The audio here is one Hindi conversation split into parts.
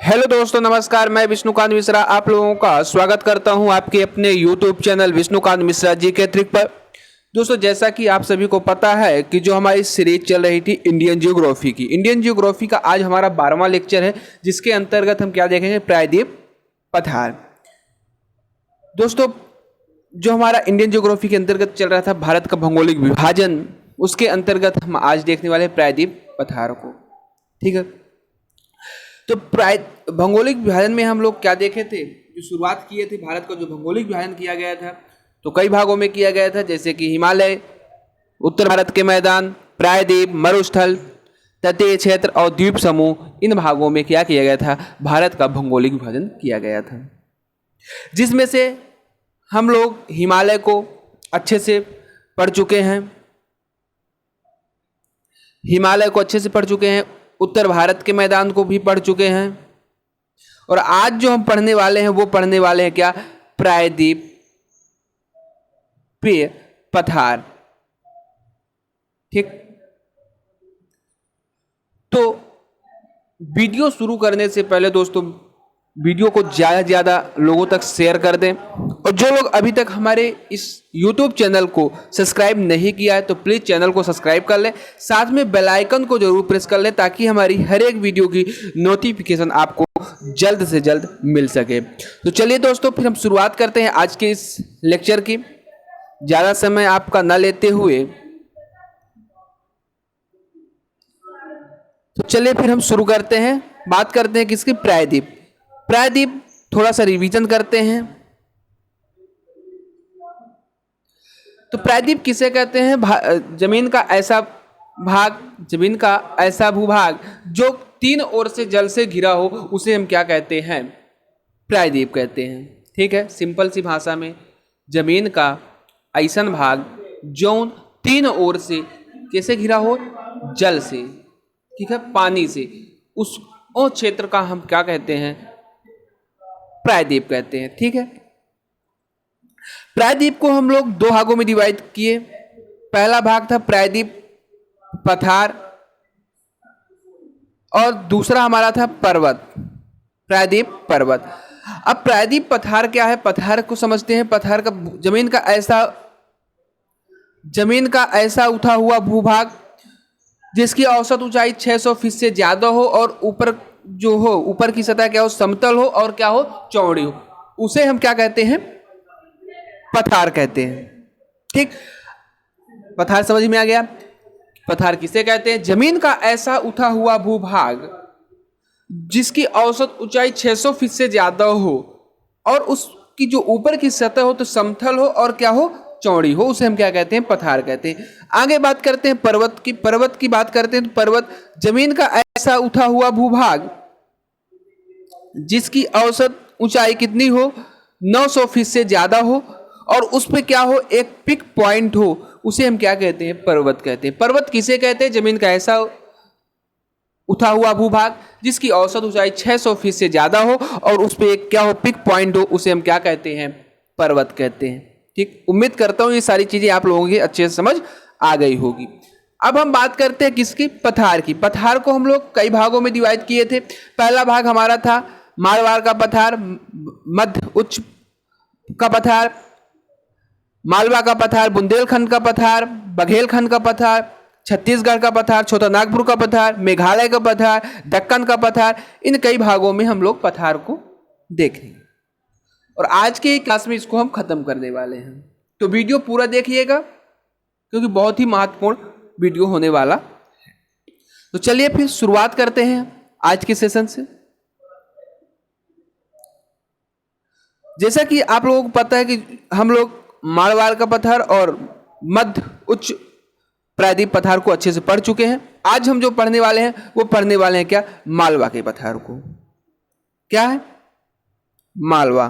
हेलो दोस्तों, नमस्कार। मैं विष्णुकांत मिश्रा आप लोगों का स्वागत करता हूं आपके अपने यूट्यूब चैनल विष्णुकांत मिश्रा जी के ट्रिक पर। दोस्तों, जैसा कि आप सभी को पता है कि जो हमारी सीरीज चल रही थी इंडियन जियोग्राफी का आज हमारा 12वां लेक्चर है, जिसके अंतर्गत हम क्या देखेंगे, प्रायद्वीप पठार। दोस्तों, जो हमारा इंडियन जियोग्राफी के अंतर्गत चल रहा था भारत का भौगोलिक विभाजन, उसके अंतर्गत हम आज देखने वाले प्रायद्वीप पठार को। ठीक है, तो प्राय भौगोलिक विभाजन में हम लोग क्या देखे थे, जो शुरुआत किए थे भारत का जो भौगोलिक विभाजन किया गया था, तो कई भागों में किया गया था, जैसे कि हिमालय, उत्तर भारत के मैदान, प्रायद्वीप, मरुस्थल, तटीय क्षेत्र और द्वीप समूह, इन भागों में क्या किया गया था, भारत का भौगोलिक विभाजन किया गया था, जिसमें से हम लोग हिमालय को अच्छे से पढ़ चुके हैं, उत्तर भारत के मैदान को भी पढ़ चुके हैं, और आज जो हम पढ़ने वाले हैं वो पढ़ने वाले हैं क्या, प्रायद्वीप पठार। ठीक, तो वीडियो शुरू करने से पहले दोस्तों वीडियो को ज़्यादा से ज़्यादा लोगों तक शेयर कर दें, और जो लोग अभी तक हमारे इस YouTube चैनल को सब्सक्राइब नहीं किया है तो प्लीज़ चैनल को सब्सक्राइब कर लें, साथ में बेल आइकन को जरूर प्रेस कर लें ताकि हमारी हर एक वीडियो की नोटिफिकेशन आपको जल्द से जल्द मिल सके। तो चलिए दोस्तों, फिर हम शुरुआत करते हैं आज के इस लेक्चर की, ज़्यादा समय आपका न लेते हुए। तो चलिए फिर हम शुरू करते हैं, बात करते हैं किसकी, प्रायद्वीप थोड़ा सा रिवीजन करते हैं। तो प्रायद्वीप किसे कहते हैं, जमीन का ऐसा भूभाग जो तीन ओर से जल से घिरा हो, उसे हम क्या कहते हैं, प्रायद्वीप कहते हैं। ठीक है, सिंपल सी भाषा में, जमीन का ऐसा भाग जो तीन ओर से कैसे घिरा हो, जल से, ठीक है, पानी से, उस क्षेत्र का हम क्या कहते हैं, प्रायद्वीप कहते हैं। ठीक है, प्रायद्वीप को हम लोग दो भागों में डिवाइड किए। पहला भाग था प्रायद्वीप पठार, और दूसरा हमारा था प्रायद्वीप पर्वत। अब प्रायद्वीप पठार क्या है, पठार को समझते हैं। पठार का जमीन का ऐसा उठा हुआ भूभाग जिसकी औसत ऊंचाई 600 फीट से ज्यादा हो, और ऊपर की सतह क्या हो, समतल हो, और क्या हो, चौड़ी हो, उसे हम क्या कहते हैं, पठार कहते हैं। ठीक, पठार समझ में आ गया। पठार किसे कहते हैं, जमीन का ऐसा उठा हुआ भूभाग जिसकी औसत ऊंचाई 600 फीट से ज्यादा हो, और उसकी जो ऊपर की सतह हो तो समतल हो, और क्या हो, चौड़ी हो, उसे हम क्या कहते हैं, पठार कहते हैं। आगे बात करते हैं पर्वत की बात करते हैं। तो पर्वत जमीन का ऐसा उठा हुआ भूभाग जिसकी औसत ऊंचाई कितनी हो, 900 फीट से ज्यादा हो, और उस पे क्या हो, एक पिक पॉइंट हो, उसे हम क्या कहते हैं, पर्वत कहते हैं। पर्वत किसे कहते हैं, जमीन का ऐसा उठा हुआ भूभाग जिसकी औसत ऊंचाई 600 फीट से ज्यादा हो, और उस पे एक क्या हो, पिक पॉइंट हो, उसे हम क्या कहते हैं, पर्वत कहते हैं। ठीक, उम्मीद करता हूं ये सारी चीजें आप लोगों की अच्छे से समझ आ गई होगी। अब हम बात करते हैं किसकी, पठार की। पठार को हम लोग कई भागों में डिवाइड किए थे। पहला भाग हमारा था मारवाड़ का पठार, मध्य उच्च का पठार, मालवा का पठार, बुंदेलखंड का पठार, बघेलखंड का पठार, छत्तीसगढ़ का पठार, छोटा नागपुर का पठार, मेघालय का पठार, दक्कन का पठार, इन कई भागों में हम लोग पठार को देखेंगे, और आज के क्लास में इसको हम खत्म करने वाले हैं। तो वीडियो पूरा देखिएगा क्योंकि बहुत ही महत्वपूर्ण वीडियो होने वाला है। तो चलिए फिर शुरुआत करते हैं आज के सेशन से। जैसा कि आप लोगों को पता है कि हम लोग मारवाड़ का पठार और मध्य उच्च प्रायद्वीप पठार को अच्छे से पढ़ चुके हैं। आज हम जो पढ़ने वाले हैं वो पढ़ने वाले हैं क्या, मालवा के पठार को। क्या है, मालवा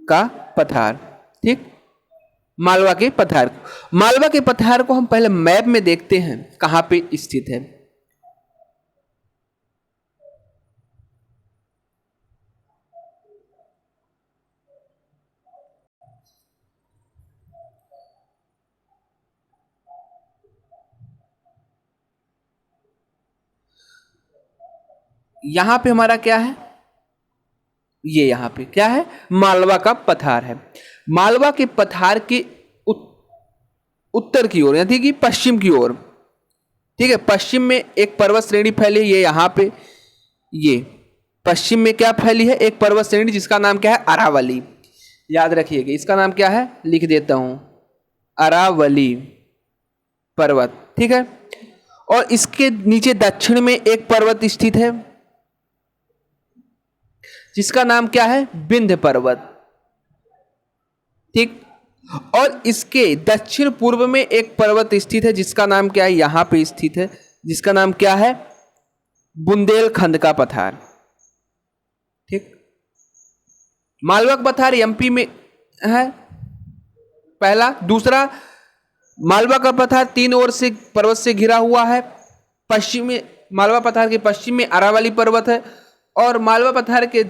का पठार। ठीक, मालवा के पठार को हम पहले मैप में देखते हैं कहां पे स्थित है। यहां पे हमारा क्या है, ये यहां पे क्या है, मालवा का पठार है। मालवा के पठार के उत्तर की ओर यानी कि पश्चिम की ओर, ठीक है, पश्चिम में एक पर्वत श्रेणी फैली है, ये यहां पे, ये पश्चिम में क्या फैली है, एक पर्वत श्रेणी जिसका नाम क्या है, अरावली। याद रखिएगा इसका नाम क्या है, लिख देता हूं, अरावली पर्वत, ठीक है। और इसके नीचे दक्षिण में एक पर्वत स्थित है जिसका नाम क्या है, विंध्य पर्वत, ठीक। और इसके दक्षिण पूर्व में एक पर्वत स्थित है जिसका नाम क्या है, यहां पे स्थित है, जिसका नाम क्या है, बुंदेलखंड का पठार, ठीक। मालवा का पठार एमपी में है पहला। दूसरा, मालवा का पठार तीन ओर से पर्वत से घिरा हुआ है। पश्चिम में, मालवा पठार के पश्चिम में अरावली पर्वत है और मालवा पठार के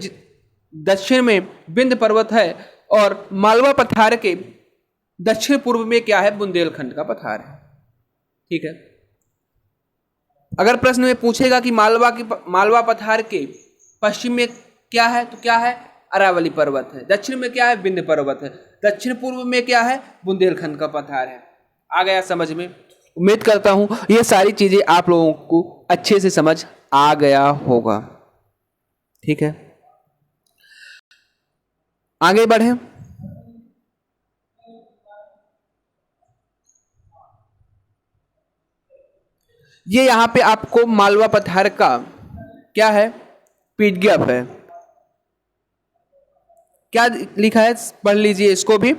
दक्षिण में विंध्य पर्वत है और मालवा पठार के दक्षिण पूर्व में क्या है, बुंदेलखंड का पठार है, ठीक है। अगर प्रश्न में पूछेगा कि मालवा पठार के पश्चिम में क्या है, तो क्या है, अरावली पर्वत है। दक्षिण में क्या है, विंध्य पर्वत है। दक्षिण पूर्व में क्या है, बुंदेलखंड का पठार है। आ गया समझ में? उम्मीद करता हूं ये सारी चीजें आप लोगों को अच्छे से समझ आ गया होगा, ठीक है। आगे बढ़े। ये यहां पे आपको मालवा पठार का क्या है, पीडीएफ है। क्या लिखा है, पढ़ लीजिए इसको भी।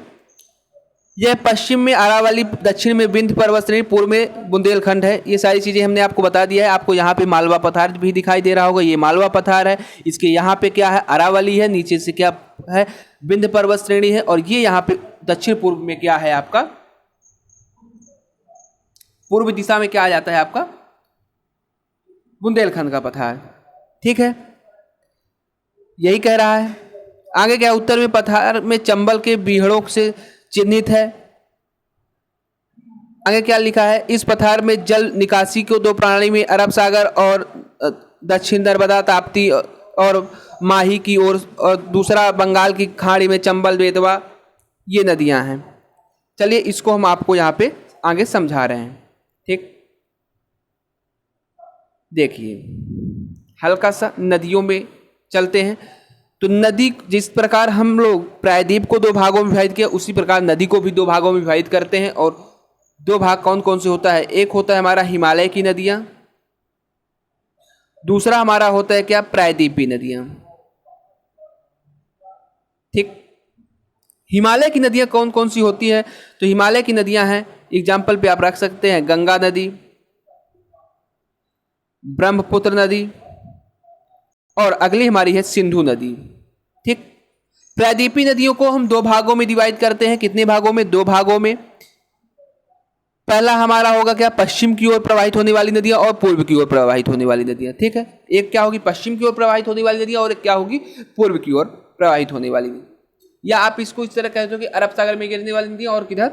यह पश्चिम में अरावली, दक्षिण में विंध्य पर्वत श्रेणी, पूर्व में बुंदेलखंड है। ये सारी चीजें हमने आपको बता दिया है। आपको यहाँ पे मालवा पठार भी दिखाई दे रहा होगा, ये मालवा पठार है। इसके यहाँ पे क्या है, अरावली है, नीचे से क्या है, विंध्य पर्वत श्रेणी है। और ये यहाँ पे दक्षिण पूर्व में क्या है आपका, पूर्व दिशा में क्या आ जाता है आपका, बुंदेलखंड का पठार, ठीक है। यही कह रहा है। आगे क्या, उत्तर में पठार में चंबल के बीहड़ों से चिन्हित है। आगे क्या लिखा है, इस पठार में जल निकासी को दो प्रणाली में अरब सागर और दक्षिण नर्मदा ताप्ती और माही की ओर, और दूसरा बंगाल की खाड़ी में चंबल बेतवा, ये नदियां हैं। चलिए इसको हम आपको यहाँ पे आगे समझा रहे हैं, ठीक। देखिए हल्का सा नदियों में चलते हैं। तो नदी, जिस प्रकार हम लोग प्रायद्वीप को दो भागों में विभाजित किया, उसी प्रकार नदी को भी दो भागों में विभाजित करते हैं। और दो भाग कौन कौन से होता है, एक होता है हमारा हिमालय की नदियां, दूसरा हमारा होता है क्या, प्रायद्वीपीय नदियां, ठीक। हिमालय की नदियां कौन कौन सी होती है, तो हिमालय की नदियां हैं, एग्जाम्पल पे आप रख सकते हैं, गंगा नदी, ब्रह्मपुत्र नदी, और अगली हमारी है सिंधु नदी, ठीक। प्रायद्वीपीय नदियों को हम दो भागों में डिवाइड करते हैं। कितने भागों में, दो भागों में। पहला हमारा होगा क्या, पश्चिम की ओर प्रवाहित होने वाली नदियां और पूर्व की ओर प्रवाहित होने वाली नदियां, ठीक है। एक क्या होगी, पश्चिम की ओर प्रवाहित होने वाली नदियां, और एक क्या होगी, पूर्व की ओर प्रवाहित होने वाली नदियां। या आप इसको इस तरह कहते हो कि अरब सागर में गिरने वाली नदियां और किधर,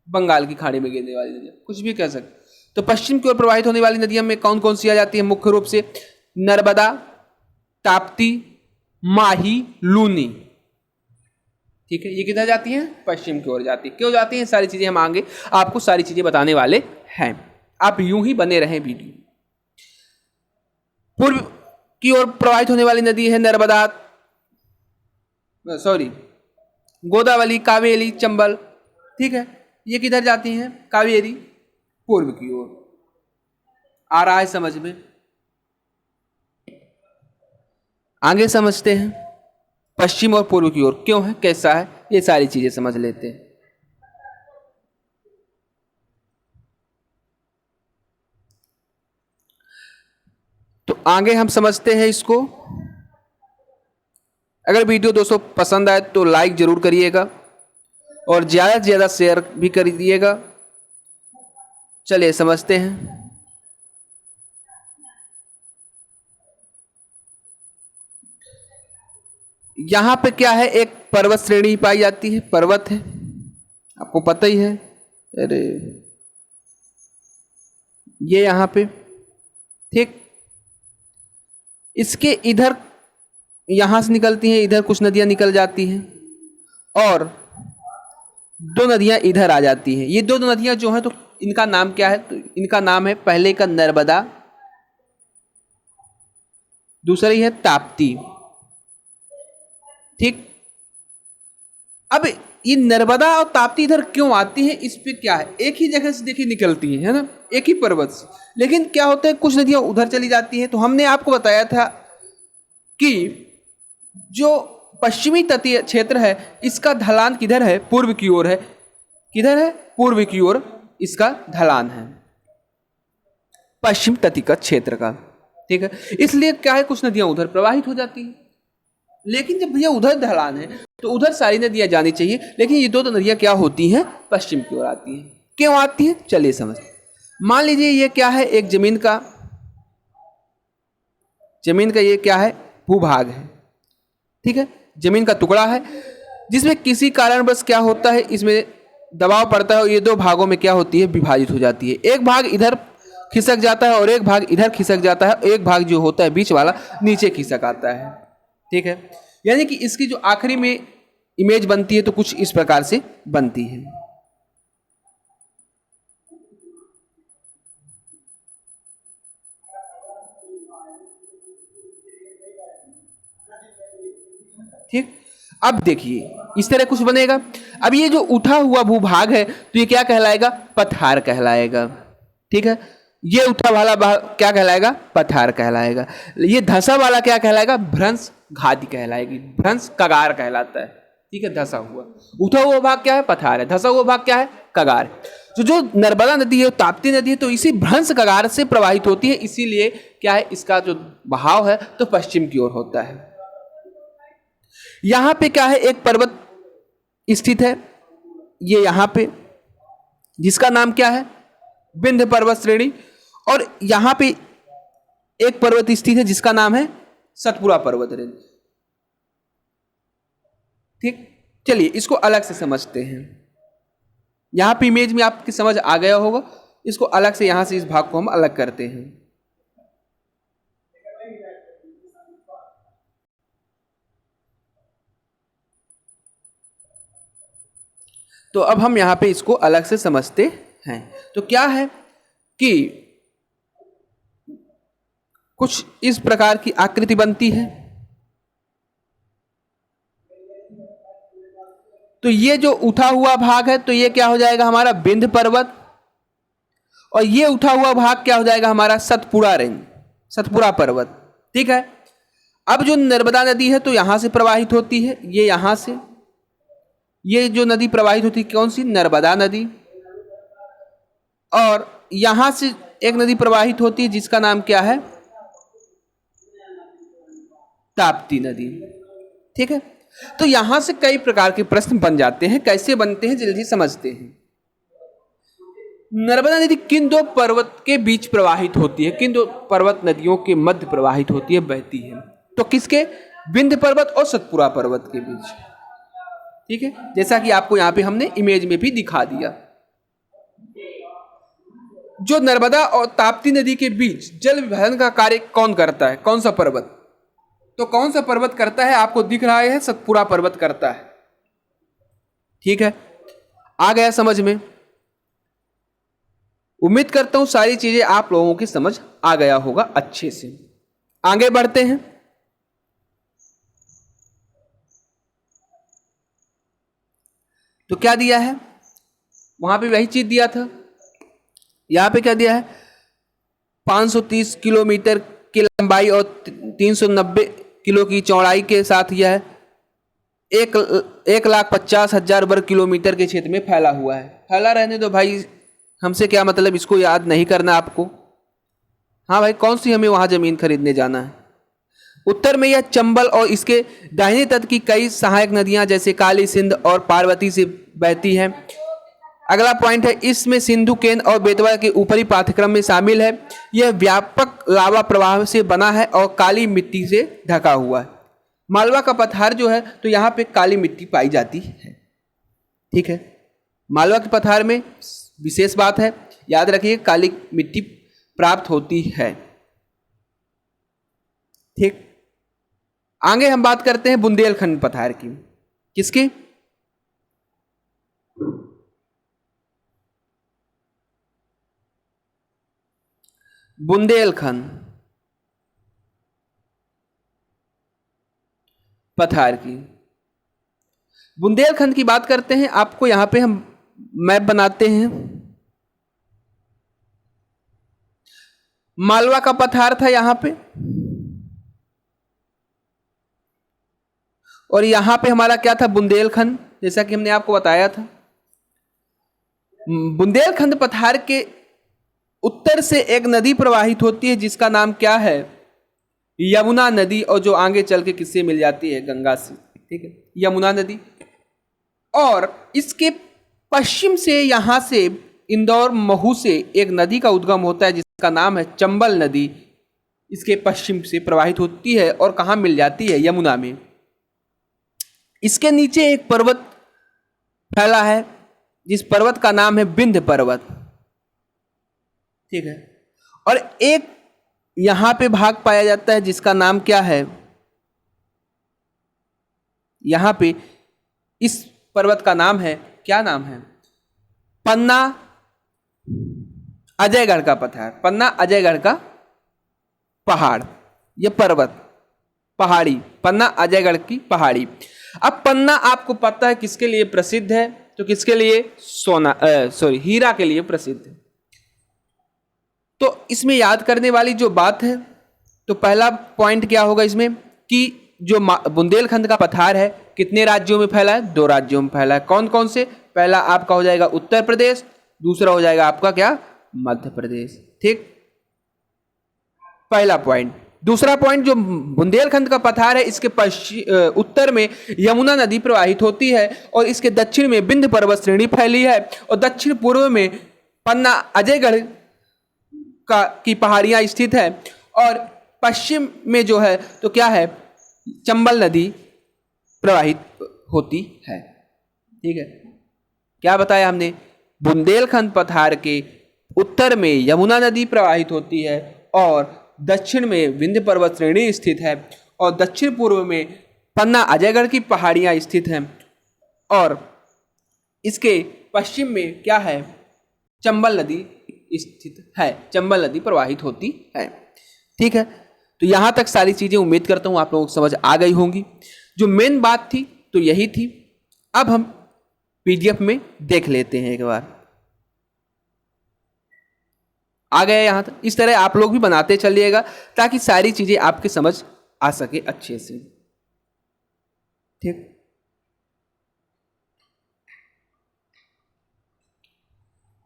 बंगाल की खाड़ी में गिरने वाली नदियां, कुछ भी कह सकते। तो पश्चिम की ओर प्रवाहित होने वाली नदियों में कौन कौन सी आ जाती है, मुख्य रूप से नर्मदा, ताप्ती, माही, लूनी, ठीक है। ये किधर जाती हैं, पश्चिम की ओर जाती है। क्यों जाती हैं, सारी चीजें हम आगे आपको सारी चीजें बताने वाले हैं। आप यूं ही बने रहें वीडियो। पूर्व की ओर प्रवाहित होने वाली नदी है नर्मदा, सॉरी, गोदावरी, कावेरी, चंबल, ठीक है। ये किधर जाती हैं, कावेरी, पूर्व की ओर। आ रहा है समझ में? आगे समझते हैं पश्चिम और पूर्व की ओर क्यों है, कैसा है, ये सारी चीजें समझ लेते हैं। तो आगे हम समझते हैं इसको। अगर वीडियो दोस्तों पसंद आए तो लाइक जरूर करिएगा और ज्यादा से ज्यादा शेयर भी कर दिएगा। चलिए समझते हैं। यहां पे क्या है, एक पर्वत श्रेणी पाई जाती है, पर्वत है, आपको पता ही है। अरे ये यहां पे, ठीक। इसके इधर यहां से निकलती हैं, इधर कुछ नदियां निकल जाती हैं और दो नदियां इधर आ जाती हैं। ये दो नदियां जो हैं तो इनका नाम क्या है? तो इनका नाम है, पहले का नर्मदा, दूसरी है ताप्ती। ठीक। अब ये नर्मदा और ताप्ती इधर क्यों आती है, इस पे क्या है, एक ही जगह से देखिए निकलती है ना, एक ही पर्वत से, लेकिन क्या होता है कुछ नदियां उधर चली जाती हैं। तो हमने आपको बताया था कि जो पश्चिमी तटीय क्षेत्र है इसका ढलान किधर है? पूर्व की ओर है। किधर है? पूर्व की ओर इसका ढलान है, पश्चिम तटीय का क्षेत्र का। ठीक है, इसलिए क्या है कुछ नदियां उधर प्रवाहित हो जाती हैं। लेकिन जब भैया उधर ढलान है तो उधर सारी नदियां जानी चाहिए, लेकिन ये दो नदियां क्या होती हैं? पश्चिम की ओर आती हैं। क्यों आती हैं? चलिए समझ। मान लीजिए ये क्या है? एक जमीन का ये क्या है? भूभाग है। ठीक है, जमीन का टुकड़ा है जिसमें किसी कारणवश क्या होता है, इसमें दबाव पड़ता है और ये दो भागों में क्या होती है? विभाजित हो जाती है। एक भाग इधर खिसक जाता है और एक भाग इधर खिसक जाता है, एक भाग जो होता है बीच वाला नीचे खिसक आता है। ठीक है, यानी कि इसकी जो आखिरी में इमेज बनती है तो कुछ इस प्रकार से बनती है। ठीक, अब देखिए इस तरह कुछ बनेगा। अब ये जो उठा हुआ भूभाग है तो ये क्या कहलाएगा? पठार कहलाएगा। ठीक है, ये उठा वाला भाग क्या कहलाएगा? पठार कहलाएगा। ये धसा वाला क्या कहलाएगा? भ्रंश घाटी कहलाएगी, भ्रंश कगार कहलाता है। ठीक है, धसा हुआ, उठा हुआ भाग क्या है? पठार है, धसा हुआ भाग क्या है? कगार। तो जो नर्मदा नदी है, ताप्ती नदी है, तो इसी भ्रंश कगार से प्रवाहित होती है, इसीलिए क्या है इसका जो बहाव है तो पश्चिम की ओर होता है। यहां पे क्या है? एक पर्वत स्थित है, ये यहां पे, जिसका नाम क्या है? विंध्य पर्वत श्रेणी। और यहां पे एक पर्वत स्थित है जिसका नाम है सतपुड़ा पर्वत रेंज। ठीक, चलिए इसको अलग से समझते हैं। यहां पे इमेज में आपकी समझ आ गया होगा, इसको अलग से यहां से इस भाग को हम अलग करते हैं। तो अब हम यहां पे इसको अलग से समझते हैं। तो क्या है कि कुछ इस प्रकार की आकृति बनती है। तो ये जो उठा हुआ भाग है तो ये क्या हो जाएगा? हमारा विंध्य पर्वत। और ये उठा हुआ भाग क्या हो जाएगा? हमारा सतपुड़ा रेंज, सतपुड़ा पर्वत। ठीक है, अब जो नर्मदा नदी है तो यहां से प्रवाहित होती है, ये यहां से, ये जो नदी प्रवाहित होती है कौन सी? नर्मदा नदी। और यहां से एक नदी प्रवाहित होती है जिसका नाम क्या है? ताप्ती नदी। ठीक है, तो यहां से कई प्रकार के प्रश्न बन जाते हैं। कैसे बनते हैं जल्दी समझते हैं। नर्मदा नदी किन दो पर्वत के बीच प्रवाहित होती है? किन दो पर्वत नदियों के मध्य प्रवाहित होती है, बहती है? तो किसके? विंध्य पर्वत और सतपुड़ा पर्वत के बीच। ठीक है, जैसा कि आपको यहां पे हमने इमेज में भी दिखा दिया। जो नर्मदा और ताप्ती नदी के बीच जल विभाजन का कार्य कौन करता है? कौन सा पर्वत? तो कौन सा पर्वत करता है? आपको दिख रहा है सतपुड़ा पर्वत करता है। ठीक है, आ गया समझ में? उम्मीद करता हूं सारी चीजें आप लोगों की समझ आ गया होगा अच्छे से। आगे बढ़ते हैं। तो क्या दिया है? वहां पे वही चीज दिया था। यहां पे क्या दिया है? 530 किलोमीटर की लंबाई और 390 किलो की चौड़ाई के साथ यह 1,50,000 वर्ग किलोमीटर के क्षेत्र में फैला हुआ है। फैला रहने दो भाई, हमसे क्या मतलब, इसको याद नहीं करना आपको। हाँ भाई, कौन सी हमें वहां जमीन खरीदने जाना है। उत्तर में यह चंबल और इसके दाहिने तट की कई सहायक नदियां जैसे काली, सिंध और पार्वती से बहती हैं। अगला पॉइंट है, इसमें सिंधु, केन और बेतवा के ऊपरी पाठ्यक्रम में शामिल है। यह व्यापक लावा प्रवाह से बना है और काली मिट्टी से ढका हुआ है। मालवा का पठार जो है तो यहाँ पे काली मिट्टी पाई जाती है। ठीक है, मालवा के पठार में विशेष बात है, याद रखिए काली मिट्टी प्राप्त होती है। ठीक, आगे हम बात करते हैं बुंदेलखंड पठार की। किसकी? बुंदेलखंड पठार की। बुंदेलखंड की बात करते हैं, आपको यहां पे हम मैप बनाते हैं। मालवा का पठार था यहां पे, और यहां पे हमारा क्या था? बुंदेलखंड, जैसा कि हमने आपको बताया था। बुंदेलखंड पठार के उत्तर से एक नदी प्रवाहित होती है जिसका नाम क्या है? यमुना नदी, और जो आगे चल के किससे मिल जाती है? गंगा से। ठीक है, यमुना नदी। और इसके पश्चिम से, यहां से इंदौर महू से एक नदी का उद्गम होता है जिसका नाम है चंबल नदी। इसके पश्चिम से प्रवाहित होती है और कहां मिल जाती है? यमुना में। इसके नीचे एक पर्वत फैला है जिस पर्वत का नाम है विंध्य पर्वत। ठीक है, और एक यहां पे भाग पाया जाता है जिसका नाम क्या है? यहां पे इस पर्वत का नाम है, क्या नाम है? पन्ना अजयगढ़ का पठार, पन्ना अजयगढ़ का पहाड़, यह पर्वत पहाड़ी, पन्ना अजयगढ़ की पहाड़ी। अब पन्ना आपको पता है किसके लिए प्रसिद्ध है? तो किसके लिए? हीरा के लिए प्रसिद्ध है। तो इसमें याद करने वाली जो बात है, तो पहला पॉइंट क्या होगा इसमें कि जो बुंदेलखंड का पठार है कितने राज्यों में फैला है? 2 राज्यों में फैला है। कौन कौन से? पहला आपका हो जाएगा उत्तर प्रदेश, दूसरा हो जाएगा आपका क्या? मध्य प्रदेश। ठीक, पहला पॉइंट। दूसरा पॉइंट, जो बुंदेलखंड का पठार है इसके उत्तर में यमुना नदी प्रवाहित होती है और इसके दक्षिण में विंध्य पर्वत श्रेणी फैली है, और दक्षिण पूर्व में पन्ना अजयगढ़ की पहाड़ियां स्थित है, और पश्चिम में जो है तो क्या है? चंबल नदी प्रवाहित होती है। ठीक है, क्या बताया हमने? बुंदेलखंड पठार के उत्तर में यमुना नदी प्रवाहित होती है और दक्षिण में विंध्य पर्वत श्रेणी स्थित है, और दक्षिण पूर्व में पन्ना अजयगढ़ की पहाड़ियां स्थित हैं, और इसके पश्चिम में क्या है? चंबल नदी स्थित है, चंबल नदी प्रवाहित होती है। ठीक है, तो यहां तक सारी चीजें उम्मीद करता हूं आप लोगों को समझ आ गई होंगी। जो मेन बात थी तो यही थी। अब हम पीडीएफ में देख लेते हैं एक बार। आ गए यहां तक? इस तरह आप लोग भी बनाते चलिएगा ताकि सारी चीजें आपके समझ आ सके अच्छे से। ठीक,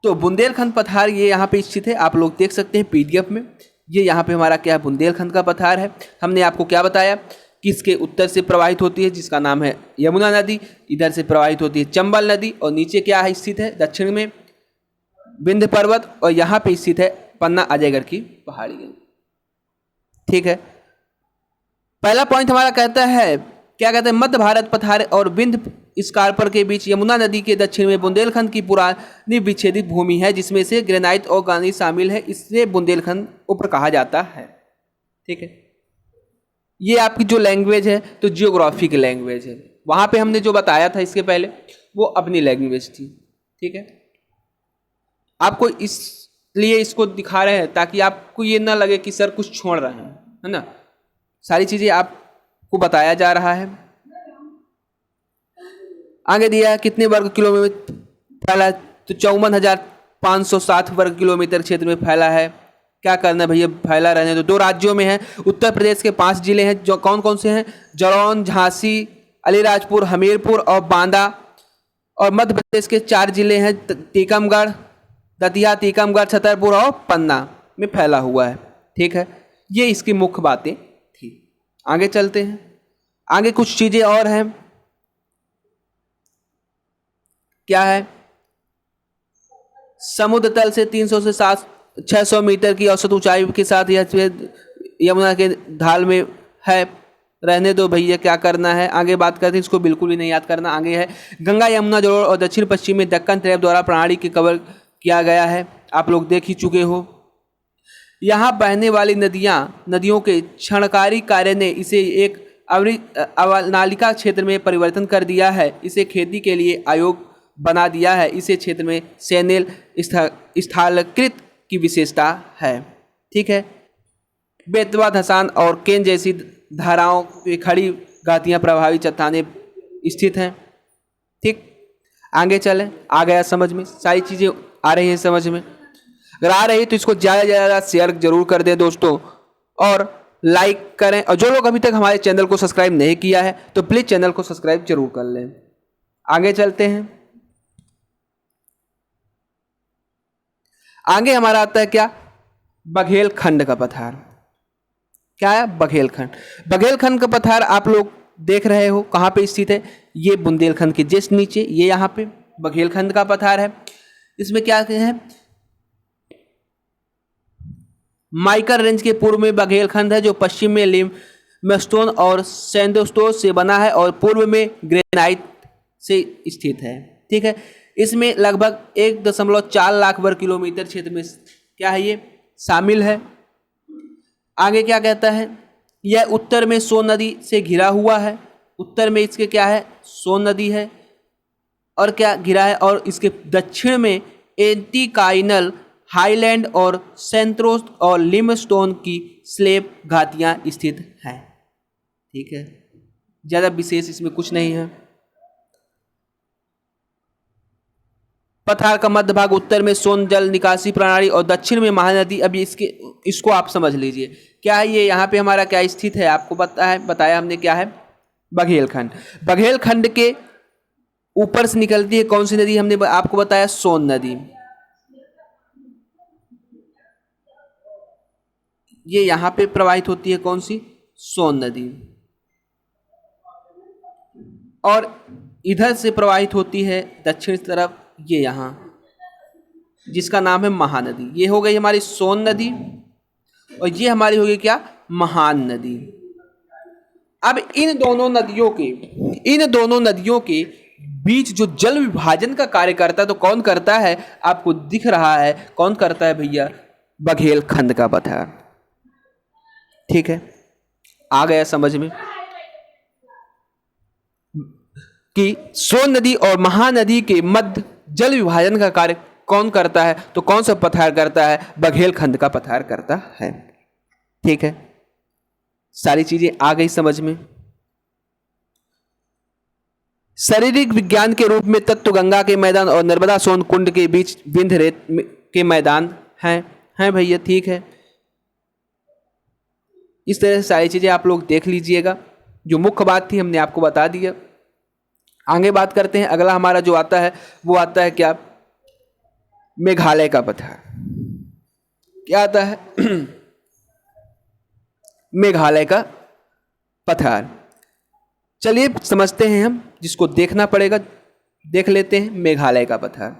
तो बुंदेलखंड पठार ये यहाँ पे स्थित है, आप लोग देख सकते हैं पीडीएफ में। ये यहाँ पे हमारा क्या है? बुंदेलखंड का पठार है। हमने आपको क्या बताया कि इसके उत्तर से प्रवाहित होती है जिसका नाम है यमुना नदी, इधर से प्रवाहित होती है चंबल नदी, और नीचे क्या है स्थित है? दक्षिण में विंध्य पर्वत, और यहाँ पे स्थित है पन्ना अजयगढ़ की पहाड़ी। ठीक है, पहला पॉइंट हमारा कहता है, क्या कहते हैं? मध्य भारत पठार और विंध्य स्कार्पर के बीच यमुना नदी के दक्षिण में बुंदेलखंड की पुरानी विच्छेदित भूमि है जिसमें से ग्रेनाइट और ग्रानाइट शामिल है, इससे बुंदेलखंड उप्र कहा जाता है। ठीक है, ये आपकी जो लैंग्वेज है तो जियोग्राफी की लैंग्वेज है। वहां पे हमने जो बताया था इसके पहले वो अपनी लैंग्वेज थी। ठीक है, आपको इसलिए इसको दिखा रहे हैं ताकि आपको ये ना लगे कि सर कुछ छोड़ रहे हैं, है ना। सारी चीजें आपको बताया जा रहा है। आगे दिया है कितने वर्ग किलोमीटर फैला है? तो 54,507 वर्ग किलोमीटर क्षेत्र में फैला है। क्या करना है भैया? फैला रहने तो 2 राज्यों में है। उत्तर प्रदेश के 5 जिले हैं, जो कौन कौन से हैं? जलौन, झांसी, अलीराजपुर, हमीरपुर और बांदा। और मध्य प्रदेश के 4 जिले हैं, टीकमगढ़, दतिया, टीकमगढ़, छतरपुर और पन्ना में फैला हुआ है। ठीक है, ये इसकी मुख्य बातें थी। आगे चलते हैं, आगे कुछ चीजें और हैं। क्या है? समुद्र तल से 300 से 600 मीटर की औसत ऊंचाई के साथ यह यमुना के ढाल में है। रहने दो भैया, क्या करना है? आगे बात करते हैं, इसको बिल्कुल भी नहीं याद करना। आगे है गंगा यमुना जोड़ और दक्षिण पश्चिम में दक्कन ट्रैप द्वारा प्रणाली के कवर किया गया है, आप लोग देख ही चुके हो। यहाँ बहने वाली नदियों के क्षणकारी कार्य ने इसे एक अवनालिका क्षेत्र में परिवर्तन कर दिया है। इसे खेती के लिए अयोग्य बना दिया है। इसे क्षेत्र में सैनेल स्थलाकृत की विशेषता है। ठीक है। बेतवा, धसान और केन जैसी धाराओं की खड़ी घाटियाँ प्रभावी चट्टानें स्थित हैं। ठीक, आगे चलें। आ गया समझ में? सारी चीज़ें आ रही हैं समझ में? अगर आ रही तो इसको ज़्यादा से ज़्यादा शेयर जरूर कर दें दोस्तों, और लाइक करें। और जो लोग अभी तक हमारे चैनल को सब्सक्राइब नहीं किया है तो प्लीज़ चैनल को सब्सक्राइब जरूर कर लें। आगे चलते हैं। आगे हमारा आता है क्या? बघेलखंड का पठार। क्या है? बघेलखंड। बघेलखंड का पठार आप लोग देख रहे हो कहाँ पे स्थित है? ये बुंदेलखंड के जस्ट नीचे, ये यहाँ पे बघेलखंड का पठार है। इसमें क्या है? माइकर रेंज के पूर्व में बघेलखंड है, जो पश्चिम में लिमस्टोन और सैंडस्टोन से बना है और पूर्व में ग्रेनाइट से स्थित है। ठीक है। इसमें लगभग 1.4 लाख वर्ग किलोमीटर क्षेत्र में क्या है ये शामिल है। आगे क्या कहता है? यह उत्तर में सोन नदी से घिरा हुआ है। उत्तर में इसके क्या है? सोन नदी है और क्या घिरा है, और इसके दक्षिण में एंटीकाइनल हाईलैंड और सेंट्रोस और लिमस्टोन की स्लेब घाटियां स्थित हैं। ठीक है, ज़्यादा विशेष इसमें कुछ नहीं है। पठार का मध्य भाग उत्तर में सोन जल निकासी प्रणाली और दक्षिण में महानदी। अभी इसको आप समझ लीजिए क्या है ये, यहाँ पे हमारा क्या स्थित है आपको बताया हमने क्या है? बघेलखंड। बघेलखंड के ऊपर से निकलती है कौन सी नदी? हमने आपको बताया सोन नदी। ये यहाँ पे प्रवाहित होती है कौन सी? सोन नदी। और इधर से प्रवाहित होती है दक्षिण तरफ, ये यहाँ, जिसका नाम है महानदी। ये हो गई हमारी सोन नदी और ये हमारी हो गई क्या? महान नदी। अब इन दोनों नदियों के बीच जो जल विभाजन का कार्य करता है तो कौन करता है? आपको दिख रहा है कौन करता है भैया? बघेलखंड का पठार। ठीक है, आ गया समझ में कि सोन नदी और महानदी के मध्य जल विभाजन का कार्य कौन करता है? तो कौन सा पठार करता है? बघेलखंड का पठार करता है। ठीक है, सारी चीजें आ गई समझ में। शारीरिक विज्ञान के रूप में तत्व गंगा के मैदान और नर्मदा सोन कुंड के बीच विंध्य रेत के मैदान हैं भैया। ठीक है, इस तरह से सारी चीजें आप लोग देख लीजिएगा। जो मुख्य बात थी हमने आपको बता दिया। आगे बात करते हैं। अगला हमारा जो आता है वो आता है क्या? मेघालय का पठार। क्या आता है? मेघालय का पठार। चलिए समझते हैं हम, जिसको देखना पड़ेगा देख लेते हैं। मेघालय का पठार।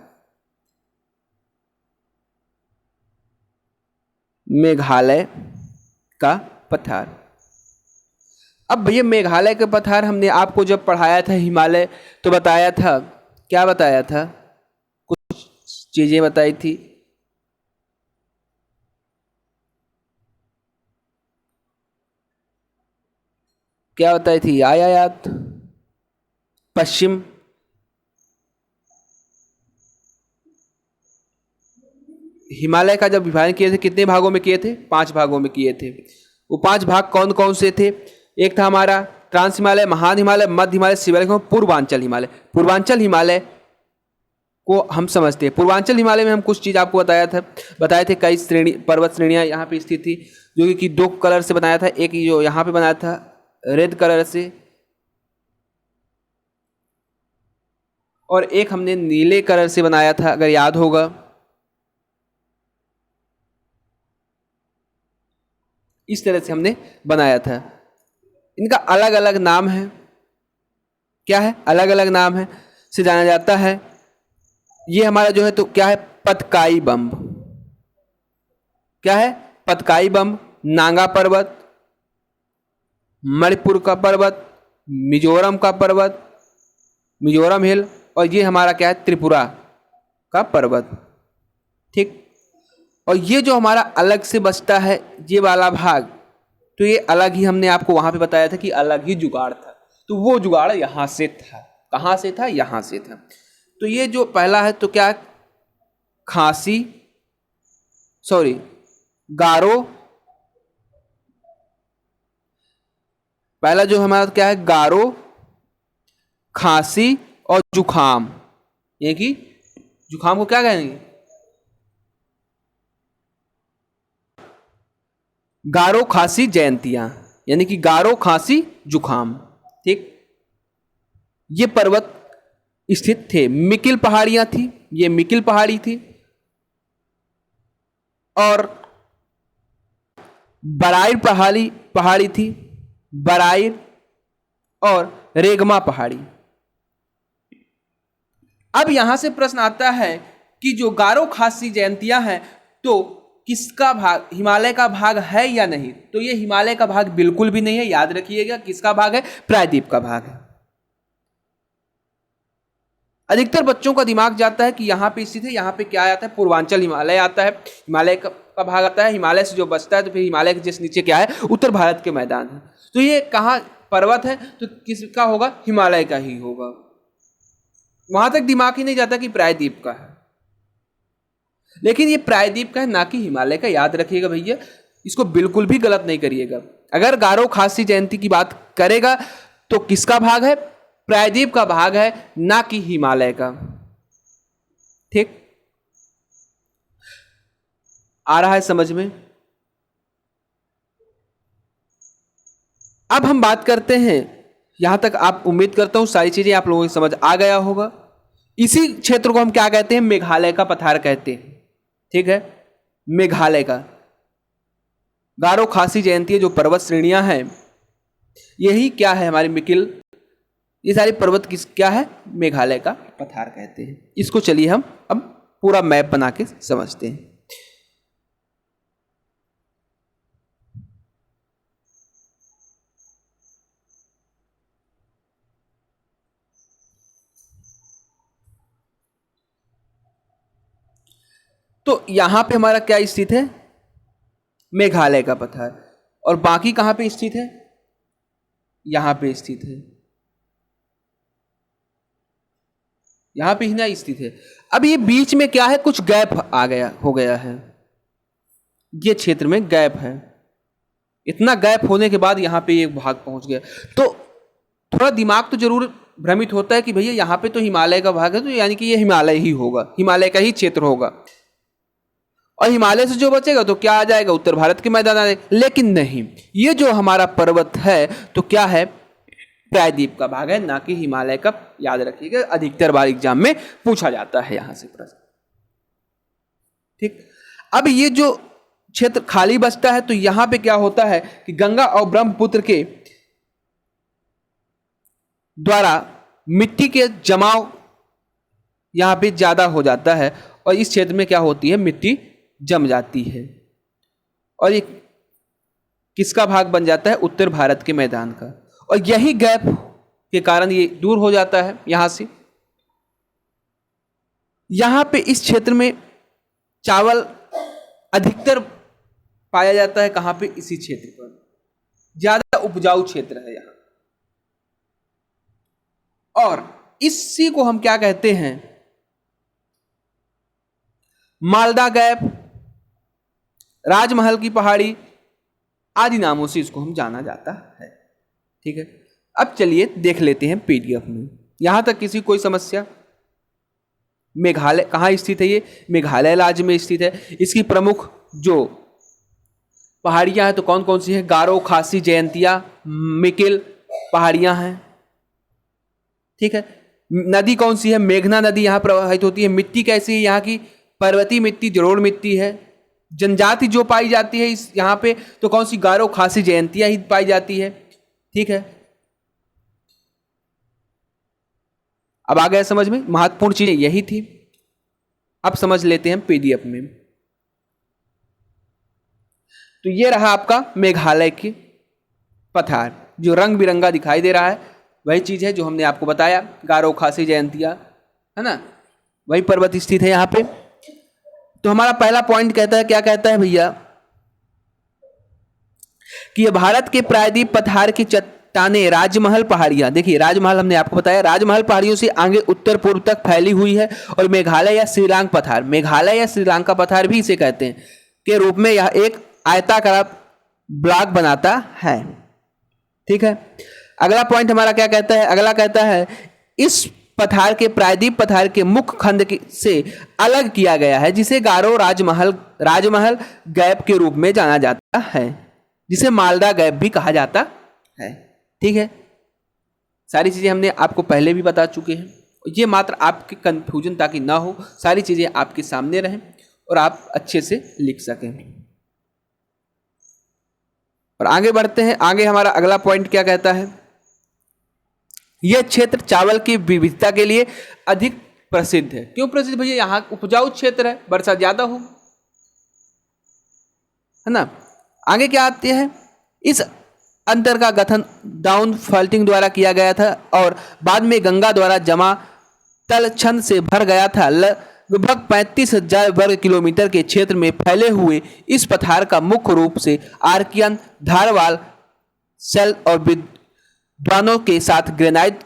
मेघालय का पठार। अब भैया मेघालय के पठार हमने आपको जब पढ़ाया था हिमालय तो बताया था, क्या बताया था? कुछ चीजें बताई थी। क्या बताई थी? आया याद? पश्चिम, हिमालय का जब विभाजन किए थे कितने भागों में किए थे? 5 भागों में किए थे। वो 5 भाग कौन कौन से थे? एक था हमारा ट्रांस हिमालय, महान हिमालय, मध्य हिमालय, शिवालिक, पूर्वांचल हिमालय। पूर्वांचल हिमालय को हम समझते हैं। पूर्वांचल हिमालय में हम कुछ चीज़ आपको बताए थे। कई पर्वत श्रेणियाँ यहाँ पे स्थित थी, जो कि 2 कलर से बनाया था। एक जो यहाँ पे बनाया था रेड कलर से, और एक हमने नीले कलर से बनाया था, अगर याद होगा। इस तरह से हमने बनाया था। इनका अलग अलग नाम है। क्या है? अलग अलग नाम है से जाना जाता है। ये हमारा जो है तो क्या है? पतकाई बम। क्या है? पतकाई बम, नागा पर्वत, मणिपुर का पर्वत, मिजोरम का पर्वत, मिजोरम हिल, और ये हमारा क्या है? त्रिपुरा का पर्वत। ठीक, और ये जो हमारा अलग से बचता है ये वाला भाग, तो ये अलग ही हमने आपको वहां पे बताया था कि अलग ही जुगाड़ था, तो वो जुगाड़ यहां से था। कहां से था? यहां से था। तो ये जो पहला है तो क्या, खांसी, सॉरी गारो, पहला जो हमारा क्या है, गारो, खांसी और जुखाम। ये कि जुखाम को क्या कहेंगे? गारो खांसी जयंतियां, यानी कि गारो खांसी जुखाम। ठीक, ये पर्वत स्थित थे। मिकिल पहाड़ियां थी, ये मिकिल पहाड़ी थी, और बराइर पहाड़ी थी, बराइर और रेगमा पहाड़ी। अब यहां से प्रश्न आता है कि जो गारो खासी जयंतियां हैं तो किसका भाग, हिमालय का भाग है या नहीं? तो ये हिमालय का भाग बिल्कुल भी नहीं है, याद रखिएगा। किसका भाग है? प्रायद्वीप का भाग है। अधिकतर बच्चों का दिमाग जाता है कि यहाँ पे स्थित है, यहाँ पे क्या आता है, पूर्वांचल हिमालय आता है, हिमालय का भाग आता है। हिमालय से जो बचता है तो फिर हिमालय के जस्ट नीचे क्या है, उत्तर भारत के मैदान है। तो ये कहाँ पर्वत है, तो किसका होगा? हिमालय का ही होगा। वहां तक दिमाग ही नहीं जाता कि प्रायद्वीप का है, लेकिन ये प्रायद्वीप का है, ना कि हिमालय का। याद रखिएगा भैया, इसको बिल्कुल भी गलत नहीं करिएगा। अगर गारो खासी जयंती की बात करेगा तो किसका भाग है? प्रायद्वीप का भाग है, ना कि हिमालय का। ठीक, आ रहा है समझ में? अब हम बात करते हैं, यहां तक आप उम्मीद करता हूं सारी चीजें आप लोगों की समझ आ गया होगा। इसी क्षेत्र को हम क्या कहते हैं? मेघालय का पठार कहते हैं। ठीक है, मेघालय का गारो खासी जयंती जो पर्वत श्रेणियां हैं, यही क्या है, हमारी मिकिल, ये सारी पर्वत किस क्या है? मेघालय का पठार कहते हैं। इसको चलिए हम अब पूरा मैप बना के समझते हैं। तो यहां पे हमारा क्या स्थित है? मेघालय का पठार। और बाकी कहां पे स्थित है? यहां पे स्थित है, यहां पे ही ना स्थित है। अब ये बीच में क्या है, कुछ गैप आ गया, हो गया है, ये क्षेत्र में गैप है। इतना गैप होने के बाद यहां पे एक भाग पहुंच गया, तो थोड़ा दिमाग तो जरूर भ्रमित होता है कि भैया यहां पे तो हिमालय का भाग है, तो यानी कि ये हिमालय ही होगा, हिमालय का ही क्षेत्र होगा, और हिमालय से जो बचेगा तो क्या आ जाएगा? उत्तर भारत के मैदान आ जाएगा। लेकिन नहीं, ये जो हमारा पर्वत है तो क्या है? प्रायद्वीप का भाग है, ना कि हिमालय का। याद रखिएगा, अधिकतर बार एग्जाम में पूछा जाता है यहां से प्रश्न। ठीक, अब ये जो क्षेत्र खाली बचता है तो यहां पे क्या होता है कि गंगा और ब्रह्मपुत्र के द्वारा मिट्टी के जमाव यहां पे ज्यादा हो जाता है, और इस क्षेत्र में क्या होती है? मिट्टी जम जाती है, और ये किसका भाग बन जाता है? उत्तर भारत के मैदान का। और यही गैप के कारण ये दूर हो जाता है यहां से। यहां पे इस क्षेत्र में चावल अधिकतर पाया जाता है। कहां पे? इसी क्षेत्र पर, ज्यादा उपजाऊ क्षेत्र है यहां। और इसी को हम क्या कहते हैं? मालदा गैप, राजमहल की पहाड़ी आदि नामों से इसको हम जाना जाता है। ठीक है, अब चलिए देख लेते हैं पीडीएफ में। यहां तक किसी कोई समस्या? मेघालय कहां स्थित है? ये मेघालय राज्य में स्थित है। इसकी प्रमुख जो पहाड़ियां हैं तो कौन कौन सी है? गारो खासी जयंतिया मिकिल पहाड़ियां हैं। ठीक है, नदी कौन सी है? मेघना नदी यहां प्रवाहित होती है। मिट्टी कैसी है यहाँ की? पर्वतीय मिट्टी, जलोढ़ मिट्टी है। जनजाति जो पाई जाती है इस यहाँ पे तो कौन सी? गारो खासी जयंतिया ही पाई जाती है। ठीक है, अब आ गया समझ में? महत्वपूर्ण चीजें यही थी। अब समझ लेते हैं पीडीएफ में। तो ये रहा आपका मेघालय की पठार, जो रंग बिरंगा दिखाई दे रहा है वही चीज है जो हमने आपको बताया, गारो खासी जयंतिया, है ना, वही पर्वत स्थित है यहाँ पे। तो हमारा पहला पॉइंट कहता है, क्या कहता है भैया, कि ये भारत के प्रायद्वीप पठार की चट्टानें राजमहल पहाड़ियां, देखिए राजमहल हमने आपको बताया, राजमहल पहाड़ियों से आगे उत्तर पूर्व तक फैली हुई है और मेघालय या श्रीलंका पठार, मेघालय या श्रीलंका पठार भी इसे कहते हैं, के रूप में यह एक आयताकार ब्लॉक बनाता है। ठीक है, अगला पॉइंट हमारा क्या कहता है, अगला कहता है इस पठार के प्रायद्वीप पठार के मुख्य खंड से अलग किया गया है, जिसे गारो राजमहल गैप के रूप में जाना जाता है, जिसे मालदा गैप भी कहा जाता है। ठीक है, सारी चीजें हमने आपको पहले भी बता चुके हैं, ये मात्र आपके कंफ्यूजन ताकि ना हो, सारी चीजें आपके सामने रहें और आप अच्छे से लिख सकें। और आगे बढ़ते हैं, आगे हमारा अगला पॉइंट क्या कहता है, यह क्षेत्र चावल की विविधता के लिए अधिक प्रसिद्ध है। क्यों प्रसिद्ध भैया, यहां उपजाऊ क्षेत्र है, वर्षा ज्यादा हो, है ना। आगे क्या आते हैं, इस अंतर का गठन डाउन फॉल्टिंग द्वारा किया गया था और बाद में गंगा द्वारा जमा तलछंद से भर गया था। लगभग 35,000 वर्ग किलोमीटर के क्षेत्र में फैले हुए इस पठार का मुख्य रूप से आर्कियन, धारवाल, सेल और विद्वानों के साथ ग्रेनाइट,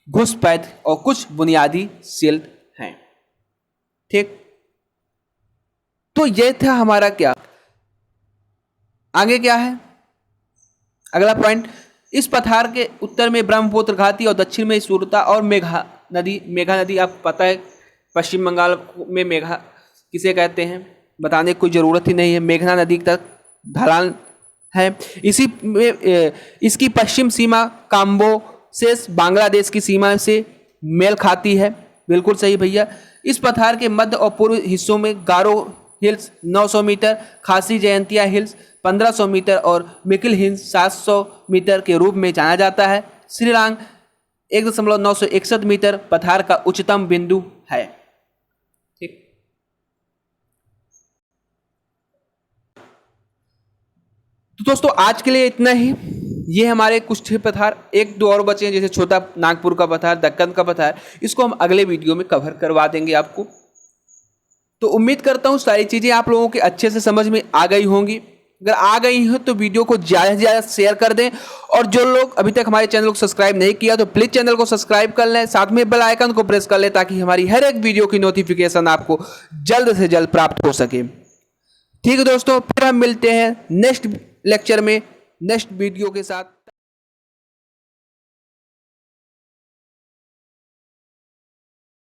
घुसपैठ और कुछ बुनियादी शिल्प हैं। ठीक, तो यह था हमारा क्या, आगे क्या है अगला पॉइंट, इस पठार के उत्तर में ब्रह्मपुत्र घाटी और दक्षिण में सुरता और मेघा नदी आपको पता है, पश्चिम बंगाल में मेघा किसे कहते हैं बताने की कोई ज़रूरत ही नहीं है, मेघना नदी तक ढलान है। इसी में इसकी पश्चिम सीमा काम्बो से बांग्लादेश की सीमा से मेल खाती है, बिल्कुल सही भैया। इस पठार के मध्य और पूर्व हिस्सों में गारो हिल्स 900 मीटर, खासी जयंतिया हिल्स 1500 मीटर और मिकिल हिल्स 700 मीटर के रूप में जाना जाता है। श्रीलंका 1.961 मीटर पठार का उच्चतम बिंदु है। ठीक, तो दोस्तों आज के लिए इतना ही। ये हमारे कुछ पठार, एक दो और बचे हैं, जैसे छोटा नागपुर का पठार, दक्कन का पठार, इसको हम अगले वीडियो में कवर करवा देंगे आपको। तो उम्मीद करता हूँ सारी चीज़ें आप लोगों के अच्छे से समझ में आ गई होंगी। अगर आ गई हो तो वीडियो को ज़्यादा से ज़्यादा शेयर कर दें, और जो लोग अभी तक हमारे चैनल को सब्सक्राइब नहीं किया तो प्लीज़ चैनल को सब्सक्राइब कर लें, साथ में बेल आइकन को प्रेस कर लें, ताकि हमारी हर एक वीडियो की नोटिफिकेशन आपको जल्द से जल्द प्राप्त हो सके। ठीक है दोस्तों, फिर हम मिलते हैं नेक्स्ट लेक्चर में नेक्स्ट वीडियो के साथ।